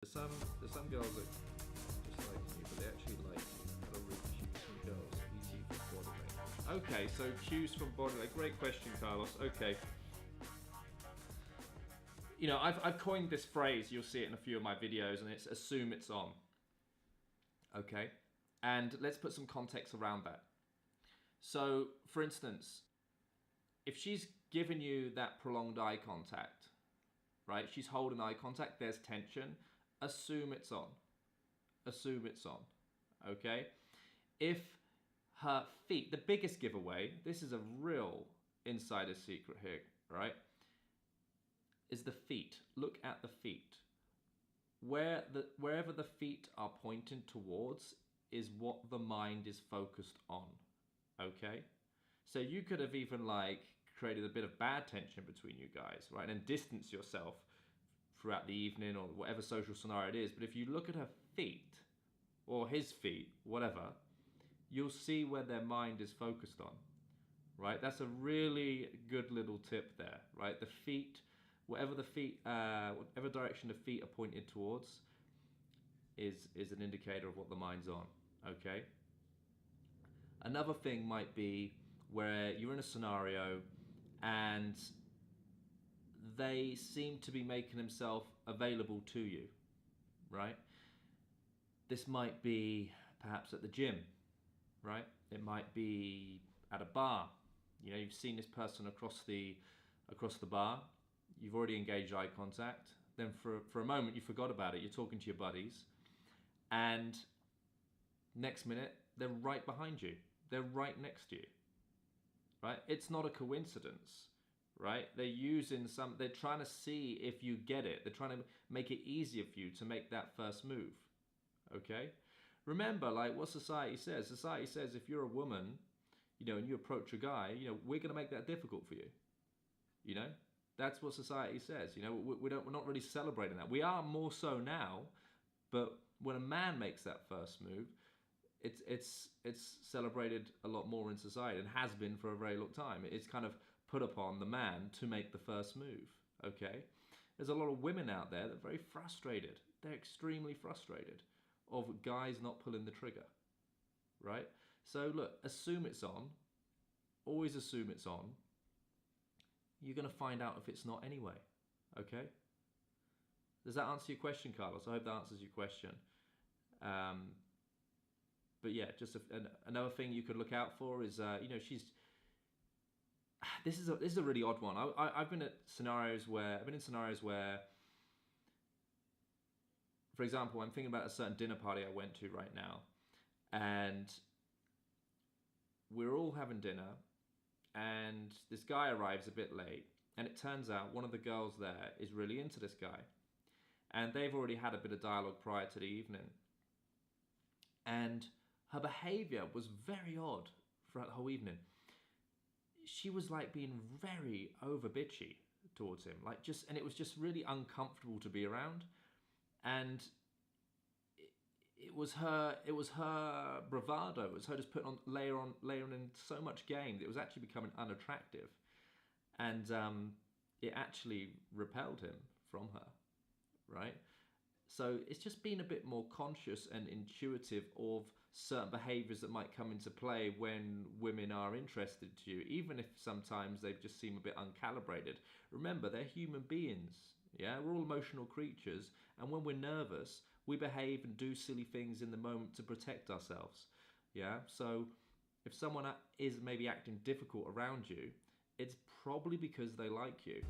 There's some girls that just like me, but they actually like how to read cues from girls. Easy for body language. Okay, so cues from body language. Great question, Carlos. Okay. You know, I've coined this phrase. You'll see it in a few of my videos, and it's assume it's on. Okay, and let's put some context around that. So, for instance, if she's given you that prolonged eye contact, right? She's holding eye contact. There's tension. Assume it's on. Assume it's on. Okay? If her feet, the biggest giveaway, this is a real insider secret here, right? Is the feet. Look at the feet. Wherever the feet are pointing towards is what the mind is focused on. Okay? So you could have even like created a bit of bad tension between you guys, right? And distance yourself throughout the evening or whatever social scenario it is. But if you look at her feet or his feet, whatever, you'll see where their mind is focused on, right? That's a really good little tip there, right? The feet, whatever direction the feet are pointed towards is an indicator of what the mind's on, okay? Another thing might be where you're in a scenario and they seem to be making themselves available to you, right? This might be perhaps at the gym, right? It might be at a bar. You know, you've seen this person across the bar. You've already engaged eye contact. Then for a moment you forgot about it. You're talking to your buddies, and next minute they're right behind you. They're right next to you, right? It's not a coincidence, right? They're trying to see if you get it. They're trying to make it easier for you to make that first move, okay? Remember, like what society says. Society says if you're a woman, you know, and you approach a guy, you know, we're going to make that difficult for you, you know? That's what society says, you know? We're not really celebrating that. We are more so now, but when a man makes that first move, it's celebrated a lot more in society and has been for a very long time. It's kind of put upon the man to make the first move, okay? There's a lot of women out there that are very frustrated. They're extremely frustrated of guys not pulling the trigger, right? So look, assume it's on. Always assume it's on. You're going to find out if it's not anyway, okay? Does that answer your question, Carlos? I hope that answers your question. But yeah, just another thing you could look out for is, you know, this is a really odd one. I've been in scenarios where, for example, I'm thinking about a certain dinner party I went to right now, and we're all having dinner, and this guy arrives a bit late, and it turns out one of the girls there is really into this guy, and they've already had a bit of dialogue prior to the evening, and her behavior was very odd throughout the whole evening. She was like being very overbitchy towards him, and it was just really uncomfortable to be around. And it was her bravado. It was her just layering in so much game that it was actually becoming unattractive, and it actually repelled him from her, right? So it's just being a bit more conscious and intuitive of certain behaviours that might come into play when women are interested to you, even if sometimes they just seem a bit uncalibrated. Remember, they're human beings. Yeah, we're all emotional creatures, and when we're nervous, we behave and do silly things in the moment to protect ourselves. Yeah, so if someone is maybe acting difficult around you, it's probably because they like you.